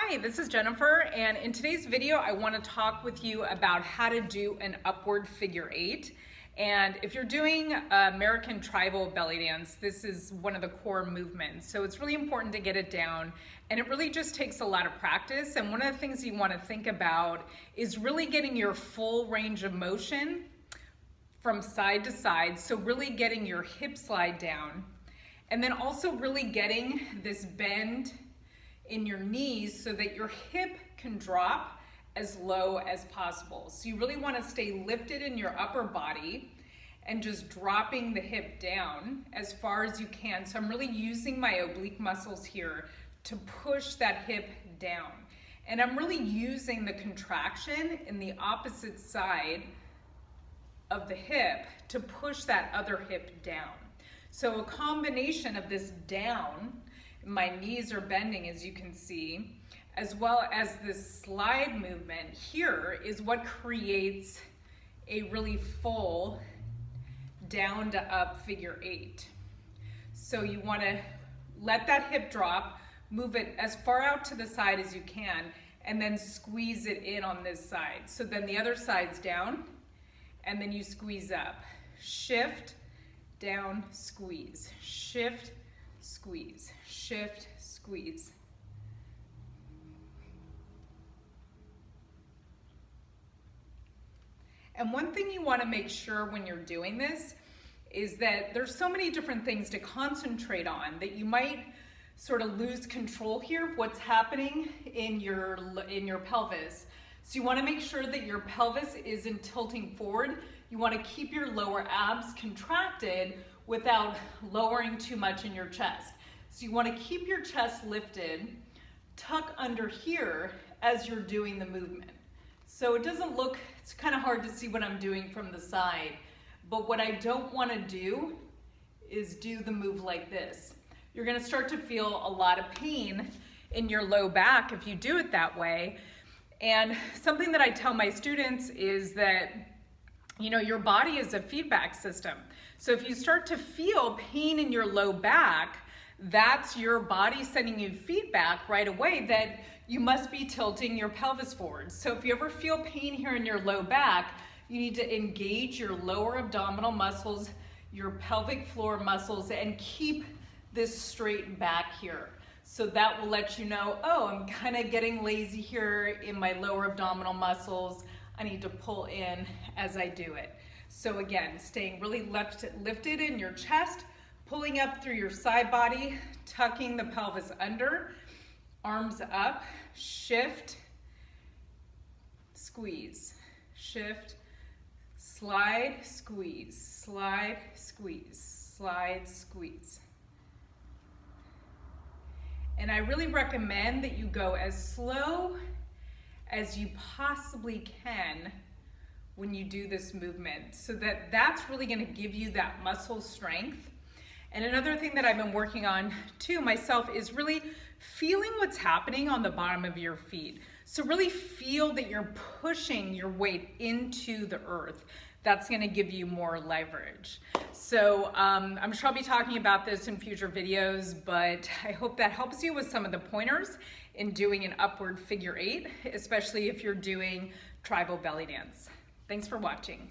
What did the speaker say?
Hi, this is Jennifer, and in today's video I want to talk with you about how to do an upward figure eight. And if you're doing American tribal belly dance, this is one of the core movements. So it's really important to get it down, and it really just takes a lot of practice. And one of the things you want to think about is really getting your full range of motion from side to side. So really getting your hip slide down, and then also really getting this bend in your knees so that your hip can drop as low as possible. So you really want to stay lifted in your upper body and just dropping the hip down as far as you can. So I'm really using my oblique muscles here to push that hip down. And I'm really using the contraction in the opposite side of the hip to push that other hip down. So a combination of this down, my knees are bending as you can see, as well as this slide movement here is what creates a really full down to up figure eight. So you want to let that hip drop, move it as far out to the side as you can, and then squeeze it in on this side. So then the other side's down, and then you squeeze up. Shift, down, squeeze. Shift, squeeze, shift, squeeze. And one thing you want to make sure when you're doing this is that there's so many different things to concentrate on that you might sort of lose control here of what's happening in your pelvis. So you want to make sure that your pelvis isn't tilting forward. You want to keep your lower abs contracted without lowering too much in your chest. So you want to keep your chest lifted, tuck under here as you're doing the movement. So it doesn't look, it's kind of hard to see what I'm doing from the side, but what I don't want to do is do the move like this. You're going to start to feel a lot of pain in your low back if you do it that way. And something that I tell my students is that, you know, your body is a feedback system. So if you start to feel pain in your low back, that's your body sending you feedback right away that you must be tilting your pelvis forward. So if you ever feel pain here in your low back, you need to engage your lower abdominal muscles, your pelvic floor muscles, and keep this straight back here. So that will let you know, oh, I'm kind of getting lazy here in my lower abdominal muscles. I need to pull in as I do it. So again, staying really lifted in your chest, pulling up through your side body, tucking the pelvis under, arms up, shift, squeeze, shift, slide, squeeze, slide, squeeze, slide, squeeze. And I really recommend that you go as slow as you possibly can when you do this movement, so that that's really going to give you that muscle strength. And another thing that I've been working on too myself is really feeling what's happening on the bottom of your feet. So really feel that you're pushing your weight into the earth. That's going to give you more leverage. So I'm sure I'll be talking about this in future videos, but I hope that helps you with some of the pointers in doing an upward figure eight, especially if you're doing tribal belly dance. Thanks for watching.